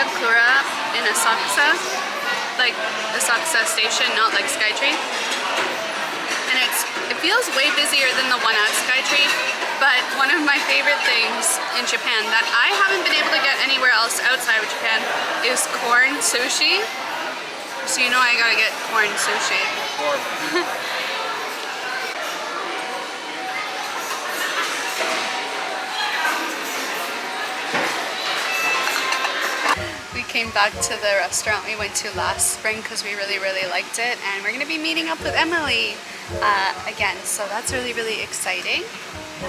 Sakura in Asakusa, like Asakusa Station, not like Skytree. And it feels way busier than the one at Skytree, but one of my favorite things in Japan that I haven't been able to get anywhere else outside of Japan is corn sushi. So you know I gotta get corn sushi. We came back to the restaurant we went to last spring because we really liked it, and we're gonna be meeting up with Emily again, so that's really exciting.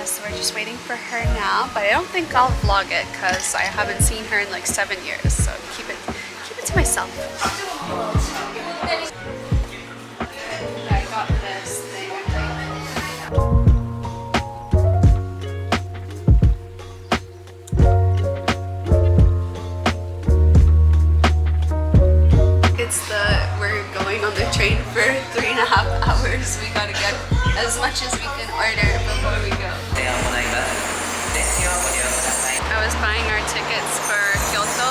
So we're just waiting for her now, but I don't think I'll vlog it because I haven't seen her in like 7 years, so keep it to myself. I got this thing. We're going on the train for 3.5 hours. We gotta get as much as we can order before we go. I was buying our tickets for Kyoto,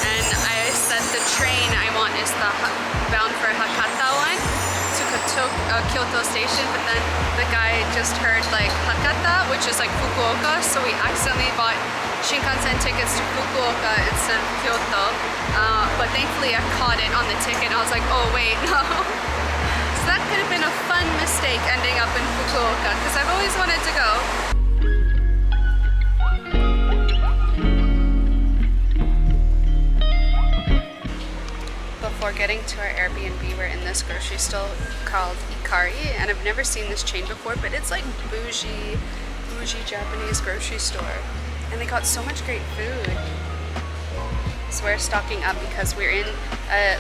and I said the train I want is the bound for Hakata one to Kyoto station, but then the guy just heard like Hakata, which is like Fukuoka, so we accidentally bought Shinkansen tickets to Fukuoka instead of Kyoto, but thankfully I caught it on the ticket and I was like, oh wait, no. So that could have been a fun mistake ending up in Fukuoka because I've always wanted to go. Before getting to our Airbnb, we're in this grocery store called Ikari, and I've never seen this chain before, but it's like bougie Japanese grocery store. And they got so much great food. So we're stocking up because we're in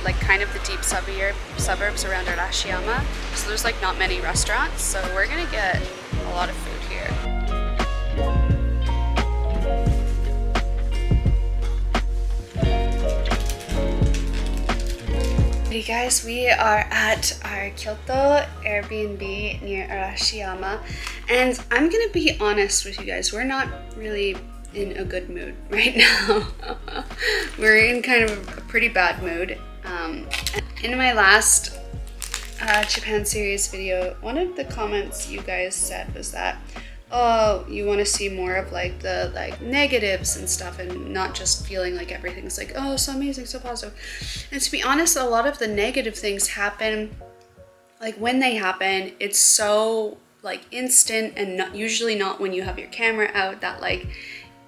like kind of the deep suburbs around Arashiyama. So there's like not many restaurants. So we're gonna get a lot of food here. Hey guys, we are at our Kyoto Airbnb near Arashiyama. And I'm gonna be honest with you guys, we're not really in a good mood right now. We're in kind of a pretty bad mood. In my last Japan series video, one of the comments you guys said was that, oh, you want to see more of like the negatives and stuff and not just feeling like everything's like, oh, so amazing, so positive. And to be honest, a lot of the negative things happen, like when they happen, it's so like instant and usually not when you have your camera out that like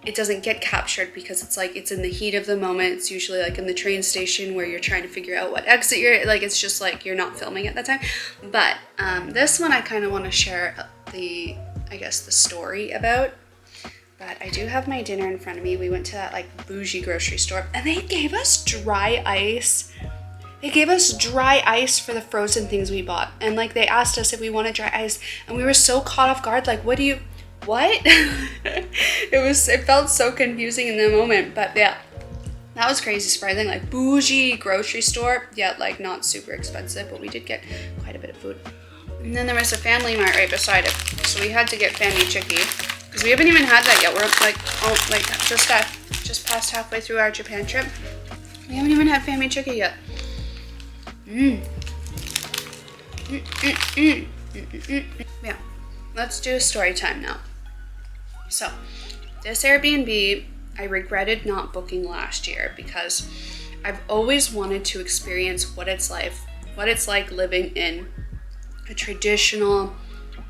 it doesn't get captured because it's like it's in the heat of the moment. It's usually like in the train station where you're trying to figure out what exit you're like. It's just like you're not filming at that time. But this one I kind of want to share the story about. But I do have my dinner in front of me. We went to that like bougie grocery store and they gave us dry ice. They gave us dry ice for the frozen things we bought, and like they asked us if we wanted dry ice, and we were so caught off guard. Like, what? It felt so confusing in the moment, but yeah, that was crazy surprising. Like bougie grocery store, yet like not super expensive, but we did get quite a bit of food. And then there was a Family Mart right beside it, so we had to get Family Chicky because we haven't even had that yet. We're like just past halfway through our Japan trip. We haven't even had Family Chicky yet. Yeah, let's do a story time now. So, this Airbnb, I regretted not booking last year because I've always wanted to experience what it's like living in a traditional,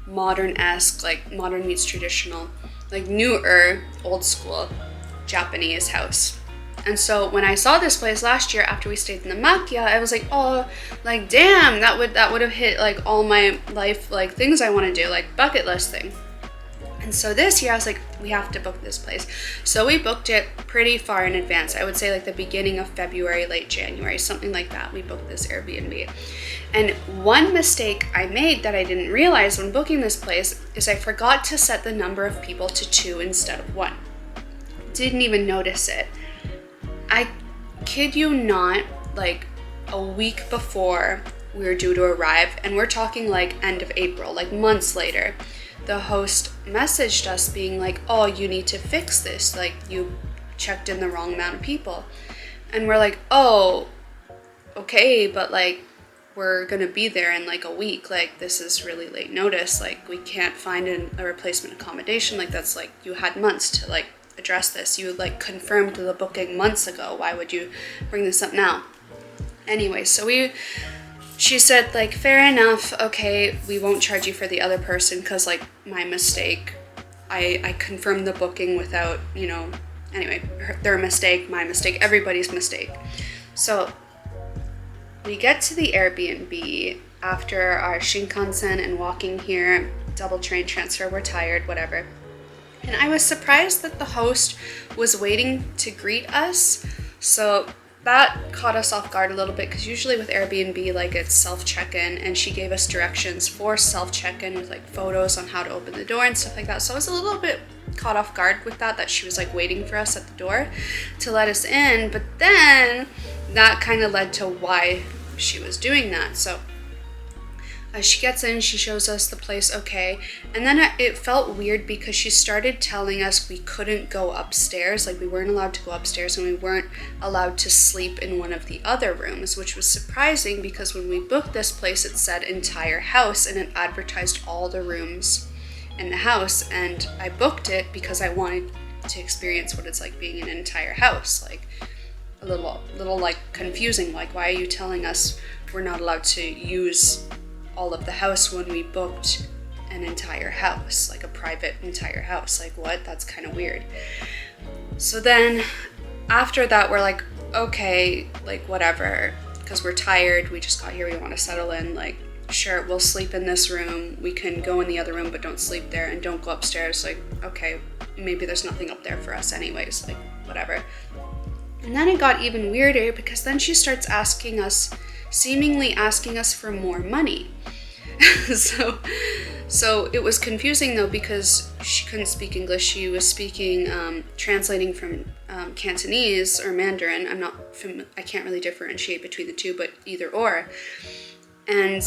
modern-esque, like modern meets traditional, like newer, old school Japanese house. And so when I saw this place last year after we stayed in the Makia, I was like, oh, like damn, that would have hit like all my life like things I want to do, like bucket list thing. And so this year I was like, we have to book this place. So we booked it pretty far in advance. I would say like the beginning of February, late January, something like that. We booked this Airbnb. And one mistake I made that I didn't realize when booking this place is I forgot to set the number of people to 2 instead of 1. Didn't even notice it. I kid you not, like a week before we were due to arrive, and we're talking like end of April, like months later, the host messaged us being like, oh, you need to fix this, like you checked in the wrong amount of people. And we're like, oh, okay, but like, we're gonna be there in like a week. Like, this is really late notice. Like, we can't find a replacement accommodation. Like, that's like, you had months to like address this. You like confirmed the booking months ago. Why would you bring this up now? Anyway, so she said like, fair enough. Okay, we won't charge you for the other person because like my mistake. I confirmed the booking without, you know, anyway, their mistake, my mistake, everybody's mistake. So we get to the Airbnb after our Shinkansen and walking here, double train transfer, we're tired, whatever. And I was surprised that the host was waiting to greet us. So that caught us off guard a little bit, because usually with Airbnb, like, it's self-check-in, and she gave us directions for self-check-in with like photos on how to open the door and stuff like that. So I was a little bit caught off guard with that she was like waiting for us at the door to let us in. But then that kind of led to why she was doing that. So as she gets in, she shows us the place, okay, and then it felt weird because she started telling us we couldn't go upstairs, like we weren't allowed to go upstairs, and we weren't allowed to sleep in one of the other rooms, which was surprising because when we booked this place, it said entire house, and it advertised all the rooms in the house, and I booked it because I wanted to experience what it's like being in an entire house. Like, a little like confusing, like, why are you telling us we're not allowed to use all of the house when we booked an entire house, like a private entire house? Like, what? That's kind of weird. So then after that, we're like, okay, like, whatever, because we're tired, we just got here, we want to settle in, like, sure, we'll sleep in this room, we can go in the other room, but don't sleep there, and don't go upstairs. Like, okay, maybe there's nothing up there for us anyways, like, whatever. And then it got even weirder, because then she starts seemingly asking us for more money. So it was confusing though, because she couldn't speak English. She was speaking, translating from Cantonese or Mandarin. I can't really differentiate between the two, but either or. And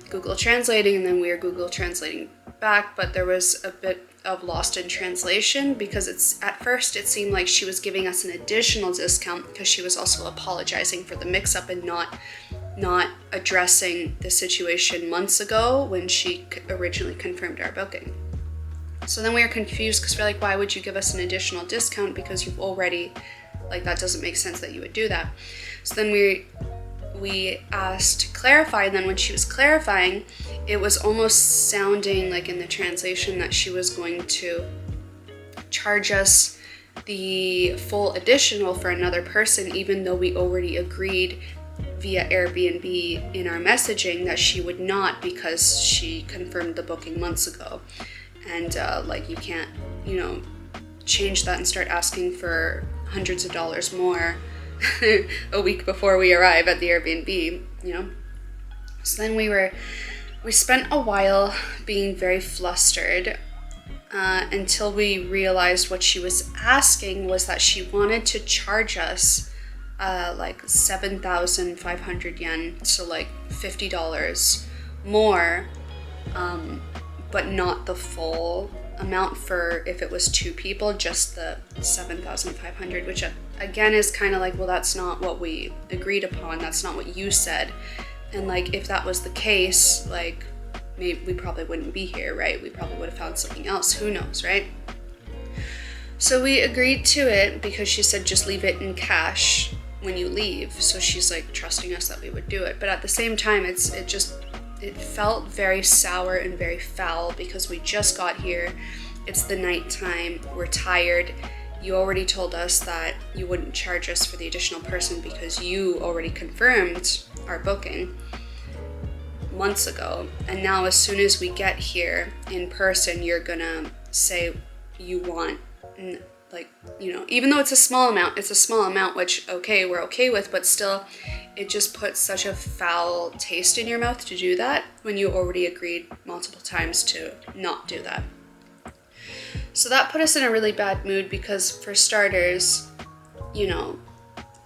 Google translating, and then we were Google translating back, but there was a bit of lost in translation, because at first it seemed like she was giving us an additional discount because she was also apologizing for the mix-up and not addressing the situation months ago when she originally confirmed our booking. So then we were confused, because we're like, why would you give us an additional discount, because you've already, like, that doesn't make sense that you would do that. So then we asked to clarify, and then when she was clarifying, it was almost sounding like in the translation that she was going to charge us the full additional for another person, even though we already agreed via Airbnb in our messaging that she would not, because she confirmed the booking months ago. And like, you can't, change that and start asking for hundreds of dollars more a week before we arrive at the Airbnb, So then we spent a while being very flustered until we realized what she was asking was that she wanted to charge us like 7,500 yen, so like $50 more, but not the full amount for if it was two people, just the 7,500, which again is kind of like, well, that's not what we agreed upon, that's not what you said. And like, if that was the case, like, maybe we probably wouldn't be here, right? We probably would have found something else, who knows, right? So we agreed to it because she said just leave it in cash when you leave. So she's like trusting us that we would do it. But at the same time, it felt very sour and very foul, because we just got here, it's the nighttime, we're tired. You already told us that you wouldn't charge us for the additional person because you already confirmed our booking months ago. And now as soon as we get here in person, you're gonna say you want, like, even though it's a small amount, which, okay, we're okay with, but still, it just puts such a foul taste in your mouth to do that when you already agreed multiple times to not do that. So that put us in a really bad mood, because for starters,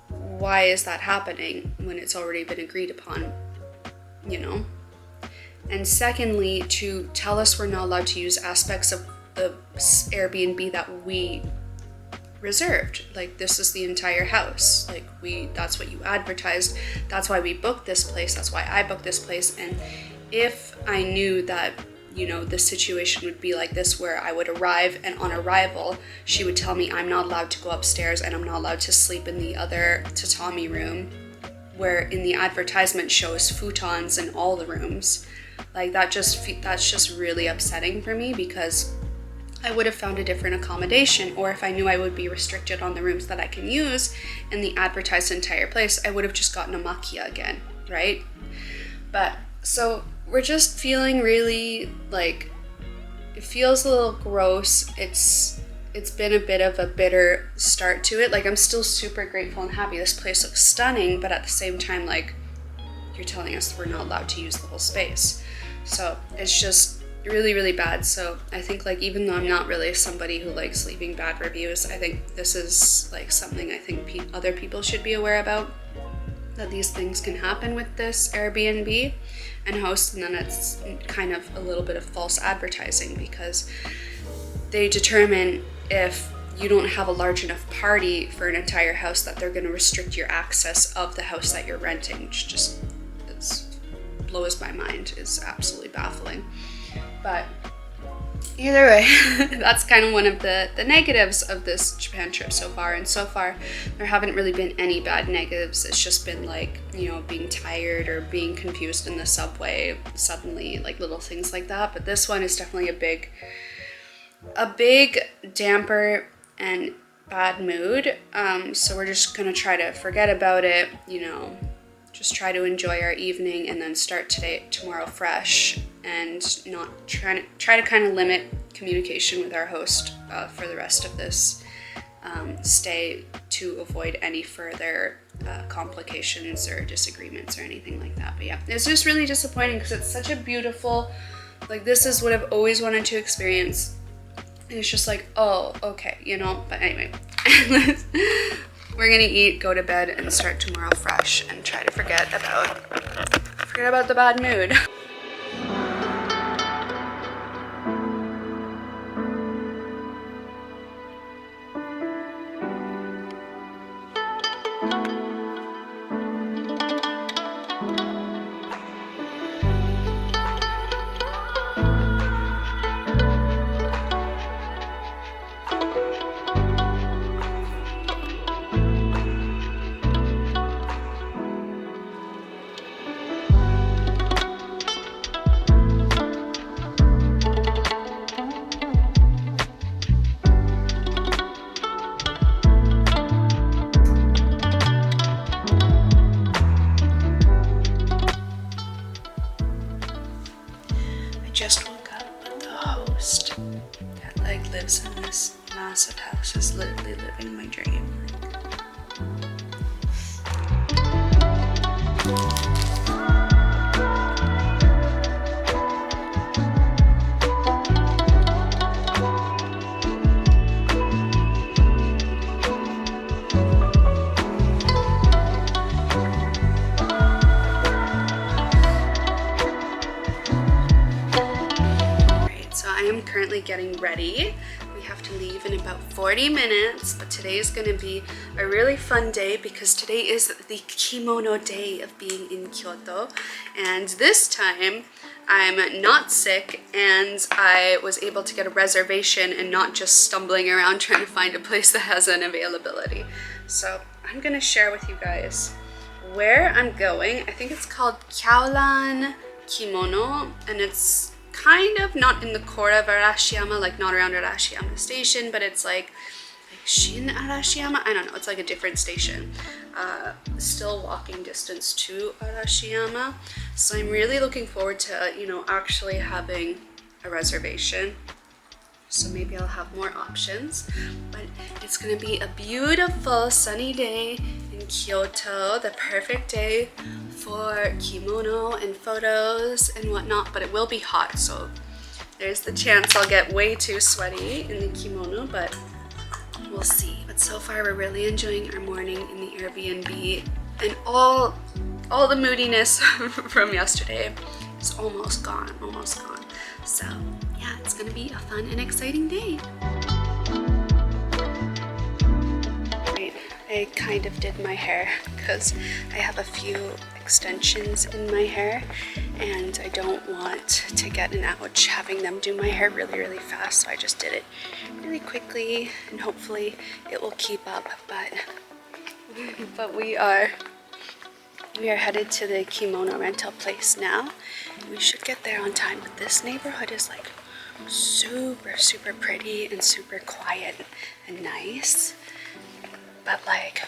why is that happening when it's already been agreed upon, And secondly, to tell us we're not allowed to use aspects of the Airbnb that we reserved. Like, this is the entire house. Like, that's what you advertised. That's why we booked this place. That's why I booked this place. And if I knew that, you know, the situation would be like this, where I would arrive, and on arrival, she would tell me I'm not allowed to go upstairs and I'm not allowed to sleep in the other tatami room, where in the advertisement shows futons in all the rooms. Like, that's just really upsetting for me, because I would have found a different accommodation. Or if I knew I would be restricted on the rooms that I can use in the advertised entire place, I would have just gotten a makia again, right? But so we're just feeling really, like, it feels a little gross. It's been a bit of a bitter start to it. Like, I'm still super grateful and happy. This place looks stunning, but at the same time, like, you're telling us we're not allowed to use the whole space. So it's just really, really bad. So I think, like, even though I'm not really somebody who likes leaving bad reviews, I think this is like something I think other people should be aware about, that these things can happen with this Airbnb and host, and then it's kind of a little bit of false advertising, because they determine if you don't have a large enough party for an entire house that they're going to restrict your access of the house that you're renting, which just blows my mind, is absolutely baffling. But either way, that's kind of one of the negatives of this Japan trip so far. And so far, there haven't really been any bad negatives. It's just been like, you know, being tired or being confused in the subway suddenly, like little things like that. But this one is definitely a big damper and bad mood. So we're just gonna try to forget about it, you know, just try to enjoy our evening, and then start tomorrow fresh, and not try to kind of limit communication with our host for the rest of this stay, to avoid any further complications or disagreements or anything like that. But yeah, it's just really disappointing, because it's such a beautiful, like, this is what I've always wanted to experience, and it's just like, oh, okay, you know. But anyway, we're gonna eat, go to bed, and start tomorrow fresh, and try to forget about the bad mood. Just woke up, but the host that like lives in this massive house is literally living my dream. Currently getting ready. We have to leave in about 40 minutes, but today is going to be a really fun day, because today is the kimono day of being in Kyoto, and this time I'm not sick, and I was able to get a reservation and not just stumbling around trying to find a place that has an availability. So I'm going to share with you guys where I'm going. I think it's called Kyolan Kimono, and it's kind of not in the core of Arashiyama, like not around Arashiyama station, but it's like Shin Arashiyama, I don't know, it's like a different station. Still walking distance to Arashiyama. So I'm really looking forward to, you know, actually having a reservation. So maybe I'll have more options, but it's gonna be a beautiful sunny day in Kyoto, the perfect day for kimono and photos and whatnot, but it will be hot, so there's the chance I'll get way too sweaty in the kimono, but we'll see. But so far we're really enjoying our morning in the Airbnb, and all the moodiness from yesterday is almost gone. So yeah, it's gonna be a fun and exciting day. I kind of did my hair because I have a few extensions in my hair and I don't want to get an ouch having them do my hair really fast, so I just did it really quickly and hopefully it will keep up. But we are headed to the Kimono rental place now. We should get there on time, but this neighborhood is like super pretty and super quiet and nice, but like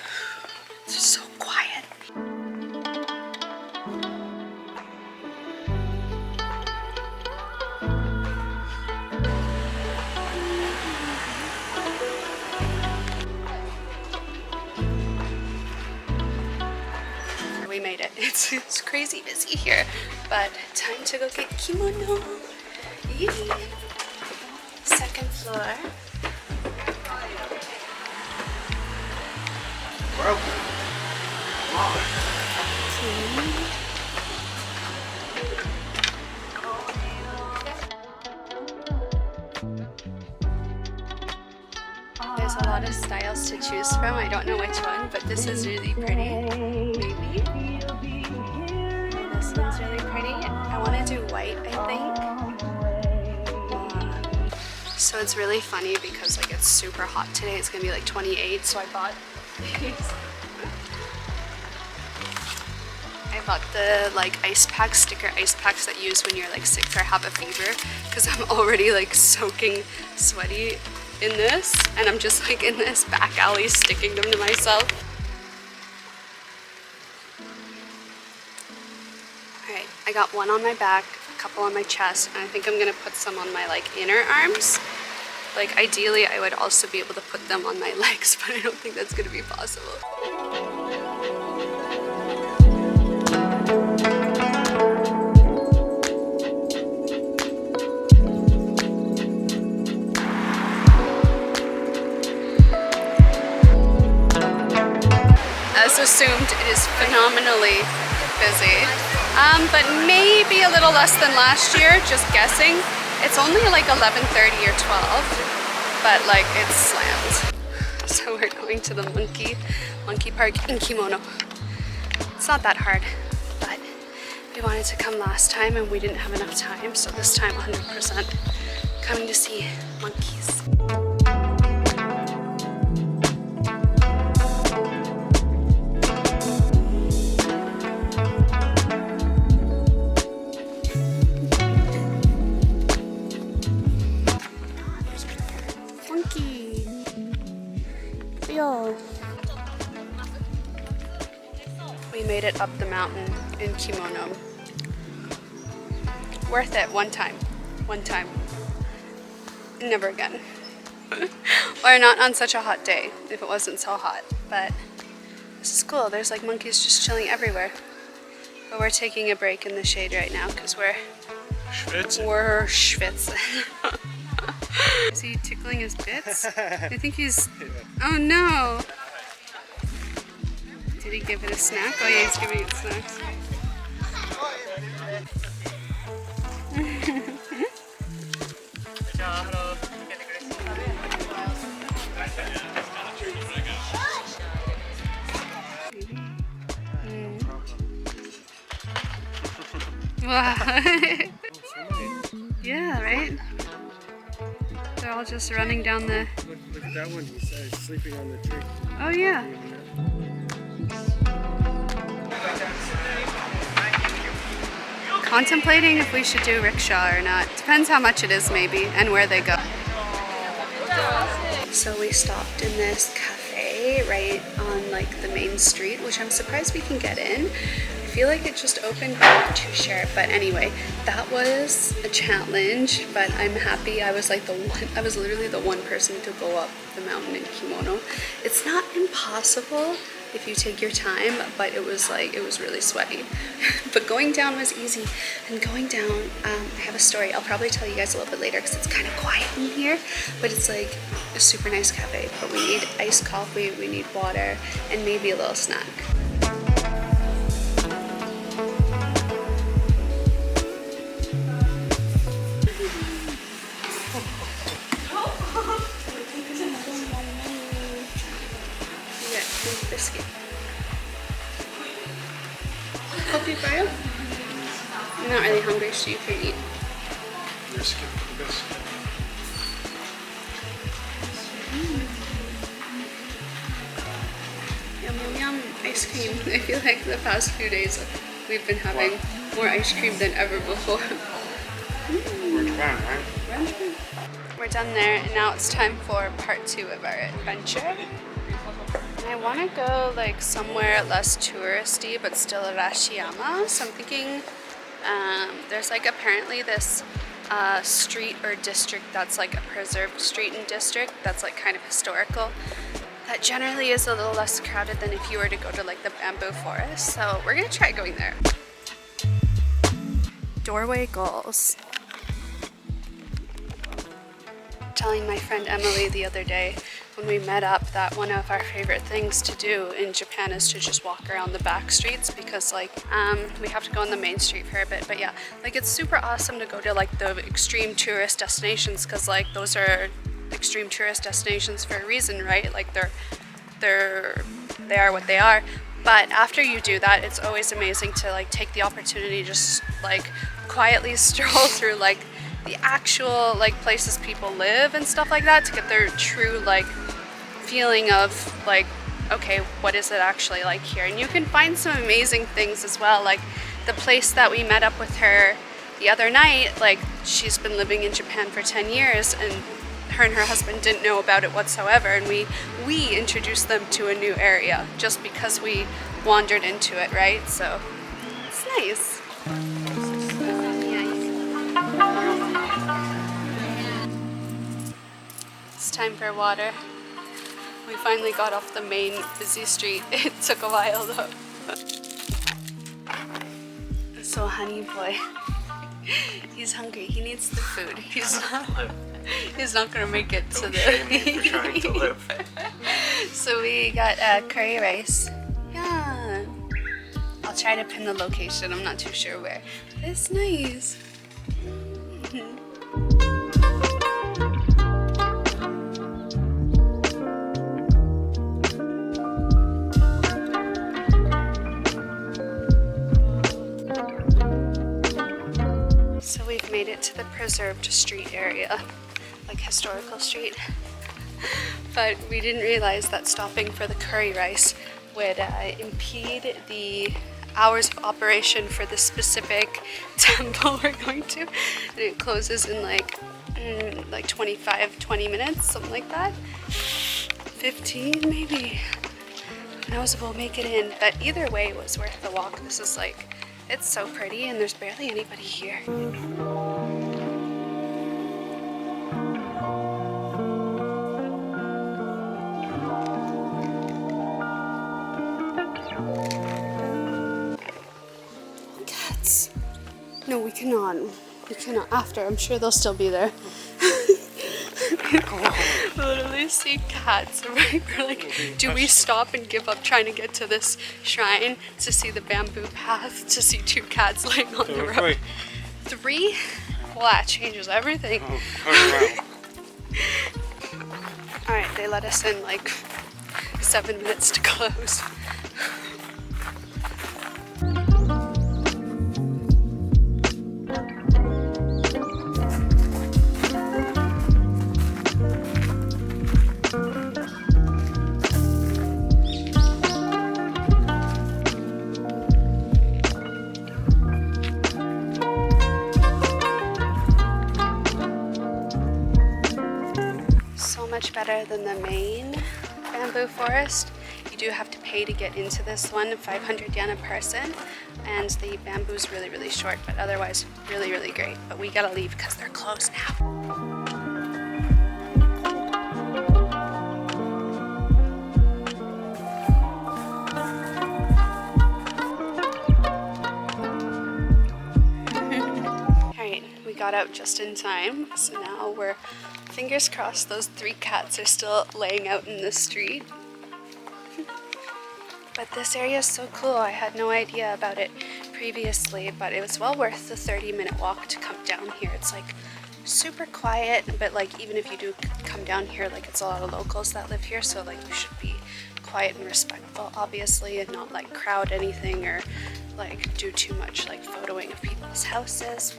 it's just so quiet. We made it. It's crazy busy here, but time to go get kimono. Yay. Second floor. There's a lot of styles to choose from. I don't know which one, but this is really pretty. Maybe. This one's really pretty. I want to do white, I think. So it's really funny because like it's super hot today. It's gonna be like 28, so I bought these. I bought the like ice packs, sticker ice packs that you use when you're like sick or have a fever, because I'm already like soaking sweaty in this, and I'm just like in this back alley sticking them to myself. Alright, I got one on my back, a couple on my chest, and I think I'm gonna put some on my like inner arms. Like ideally I would also be able to put them on my legs, but I don't think that's gonna be possible. As assumed, it is phenomenally busy, but maybe a little less than last year, just guessing. It's only like 11:30 or 12, but like it's slammed. So we're going to the monkey park in Kimono. It's not that hard, but we wanted to come last time and we didn't have enough time, so this time 100% coming to see monkeys. We made it up the mountain in Kimono. Worth it one time. Never again. Or not on such a hot day if it wasn't so hot. But this is cool. There's like monkeys just chilling everywhere. But we're taking a break in the shade right now because we're schwitzing. Is he tickling his bits? I think he's... Oh no! Did he give it a snack? Oh yeah, he's giving it snacks. Wow. Yeah, right? They're all just running down the... Look at that one, he's sleeping on the tree. Oh yeah. Contemplating if we should do rickshaw or not. Depends how much it is maybe, and where they go. So we stopped in this cafe right on like the main street, which I'm surprised we can get in. I feel like it just opened, but I'm not too sure. But anyway, that was a challenge, but I'm happy I was like I was literally the one person to go up the mountain in Kimono. It's not impossible if you take your time, but it was really sweaty. But going down was easy. And going down, I have a story I'll probably tell you guys a little bit later because it's kind of quiet in here, but it's like a super nice cafe. But we need iced coffee, we need water, and maybe a little snack. biscuit. Coffee for you? I'm not really hungry, so you can eat. Biscuit, biscuit. Yum yum yum, ice cream. I feel like the past few days we've been having more ice cream than ever before. We're in Japan, right? We're done there, and now it's time for part 2 of our adventure. And I want to go like somewhere less touristy but still Arashiyama, so I'm thinking there's like apparently this street or district that's like a preserved street and district that's like kind of historical, that generally is a little less crowded than if you were to go to like the bamboo forest. So we're gonna try going there. Doorway goals. Telling my friend Emily the other day when we met up that one of our favorite things to do in Japan is to just walk around the back streets, because like we have to go on the main street for a bit, but yeah, like it's super awesome to go to like the extreme tourist destinations, because like those are extreme tourist destinations for a reason, right? Like they are what they are. But after you do that, it's always amazing to like take the opportunity to just like quietly stroll through like the actual like places people live and stuff like that, to get their true like feeling of like, okay, what is it actually like here? And you can find some amazing things as well. Like the place that we met up with her the other night, like she's been living in Japan for 10 years and her husband didn't know about it whatsoever, and we introduced them to a new area just because we wandered into it, right? So it's nice. It's time for water. We finally got off the main busy street. It took a while though. So honey boy, he's hungry. He needs the food. He's not gonna make it to the. Shame me for trying to live. So we got curry rice. Yeah. I'll try to pin the location. I'm not too sure where. But it's nice. So we've made it to the preserved street area, like historical street. But we didn't realize that stopping for the curry rice would impede the hours of operation for the specific temple we're going to. And it closes in like 20 minutes, something like that. 15 maybe. Who knows if we'll make it in. But either way, it was worth the walk. This is like, it's so pretty and there's barely anybody here. Cats. No, we cannot. We cannot. After, I'm sure they'll still be there. Literally see cats. We're like, do we stop and give up trying to get to this shrine to see the bamboo path, to see 2 cats laying on the road? 3? Well, that changes everything. Alright, they let us in like 7 minutes to close. Much better than the main bamboo forest. You do have to pay to get into this one, 500 yen a person, and the bamboo's really, really short, but otherwise really, really great. But we gotta leave because they're closed now. Alright, we got out just in time, so now we're fingers crossed those 3 cats are still laying out in the street. But this area is so cool. I had no idea about it previously, but it was well worth the 30-minute walk to come down here. It's like super quiet, but like even if you do come down here, like it's a lot of locals that live here, so like you should be quiet and respectful, obviously, and not like crowd anything or like do too much like photoing of people's houses.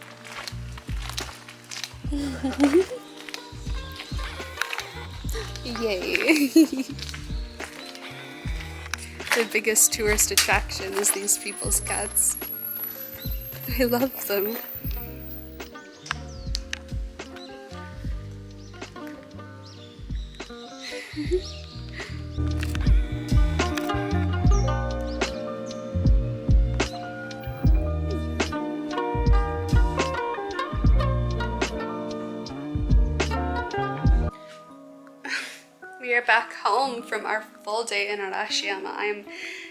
Yay. The biggest tourist attraction is these people's cats. I love them. We are back home from our full day in Arashiyama. I am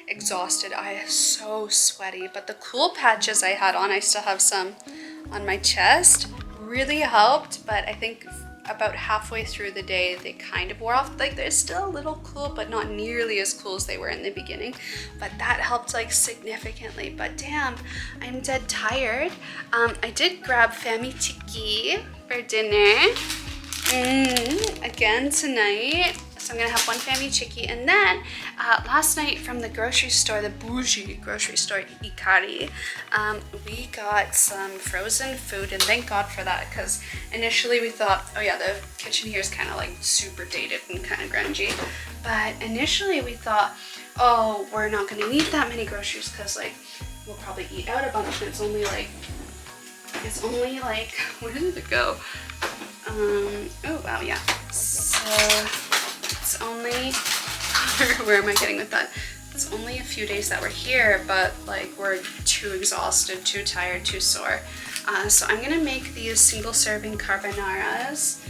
exhausted. I am so sweaty, but the cool patches I had on, I still have some on my chest, really helped, but I think about halfway through the day they kind of wore off. Like they're still a little cool, but not nearly as cool as they were in the beginning, but that helped like significantly. But damn, I'm dead tired. I did grab fami tiki for dinner again tonight. So I'm gonna have one fami chiki, and then last night from the grocery store, the bougie grocery store Ikari, we got some frozen food, and thank God for that, because initially we thought, oh yeah, the kitchen here is kind of like super dated and kind of grungy, but initially we thought, oh, we're not gonna need that many groceries because like we'll probably eat out a bunch, and it's only like where did it go? Oh wow, yeah. So it's only, where am I getting with that? It's only a few days that we're here, but like we're too exhausted, too tired, too sore. So I'm gonna make these single serving carbonaras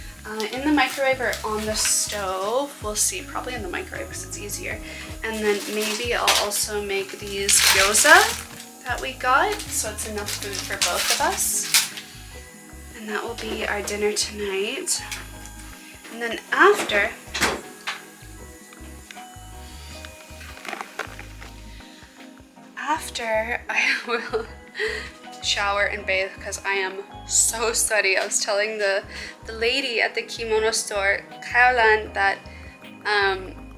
in the microwave or on the stove. We'll see, probably in the microwave because it's easier. And then maybe I'll also make these gyoza that we got, so it's enough food for both of us. And that will be our dinner tonight. And then after I will shower and bathe because I am so sweaty. I was telling the lady at the kimono store, Kaolan, that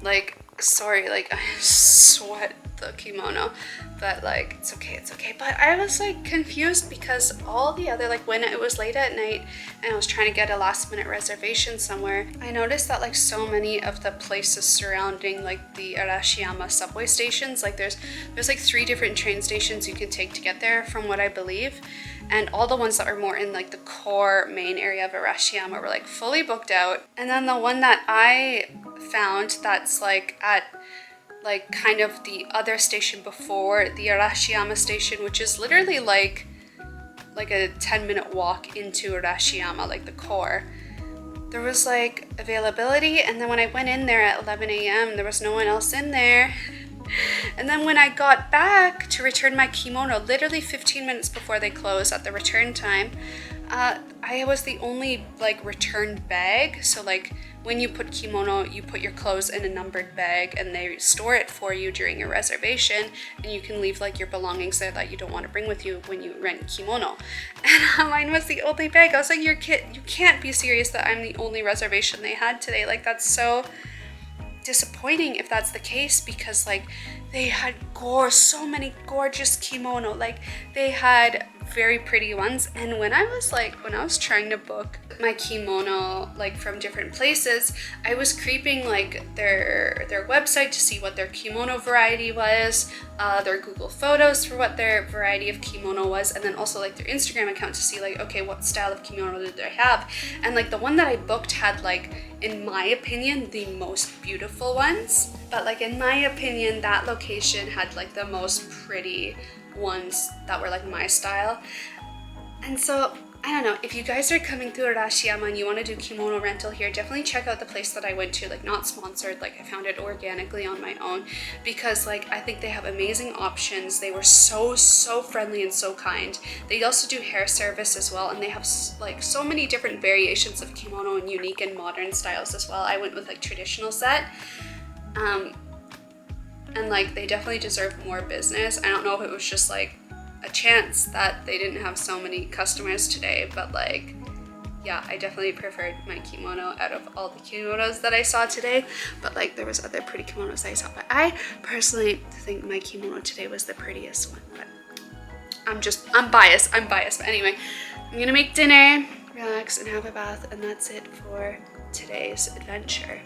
like, sorry, like I sweat the kimono, but like it's okay. But I was like confused because all the other, like when it was late at night and I was trying to get a last minute reservation somewhere, I noticed that like so many of the places surrounding like the Arashiyama subway stations, like there's like 3 different train stations you can take to get there from what I believe, and all the ones that are more in like the core main area of Arashiyama were like fully booked out. And then the one that I found that's like at like kind of the other station before the Arashiyama station, which is literally like a 10-minute walk into Arashiyama, like the core, there was like availability. And then when I went in there at 11 a.m. there was no one else in there. And then when I got back to return my kimono, literally 15 minutes before they closed at the return time, I was the only like returned bag. So like when you put kimono, you put your clothes in a numbered bag and they store it for you during your reservation, and you can leave like your belongings there that you don't want to bring with you when you rent kimono. And mine was the only bag. I was like, you can't be serious that I'm the only reservation they had today. Like that's so disappointing if that's the case, because like they had so many gorgeous kimono. Like they had very pretty ones, and when I was trying to book my kimono like from different places, I was creeping like their website to see what their kimono variety was, their Google Photos for what their variety of kimono was, and then also like their Instagram account to see like, okay, what style of kimono did they have. And like the one that I booked had like, in my opinion, the most beautiful ones, but like in my opinion that location had like the most pretty ones that were like my style. And so I don't know, if you guys are coming through Arashiyama and you want to do kimono rental here, definitely check out the place that I went to, like not sponsored, like I found it organically on my own, because like I think they have amazing options. They were so friendly and so kind. They also do hair service as well, and they have like so many different variations of kimono and unique and modern styles as well. I went with like traditional set, and like they definitely deserve more business. I don't know if it was just like a chance that they didn't have so many customers today, but like yeah, I definitely preferred my kimono out of all the kimonos that I saw today, but like there was other pretty kimonos that I saw, but I personally think my kimono today was the prettiest one, but I'm biased, but anyway, I'm gonna make dinner, relax, and have a bath, and that's it for today's adventure.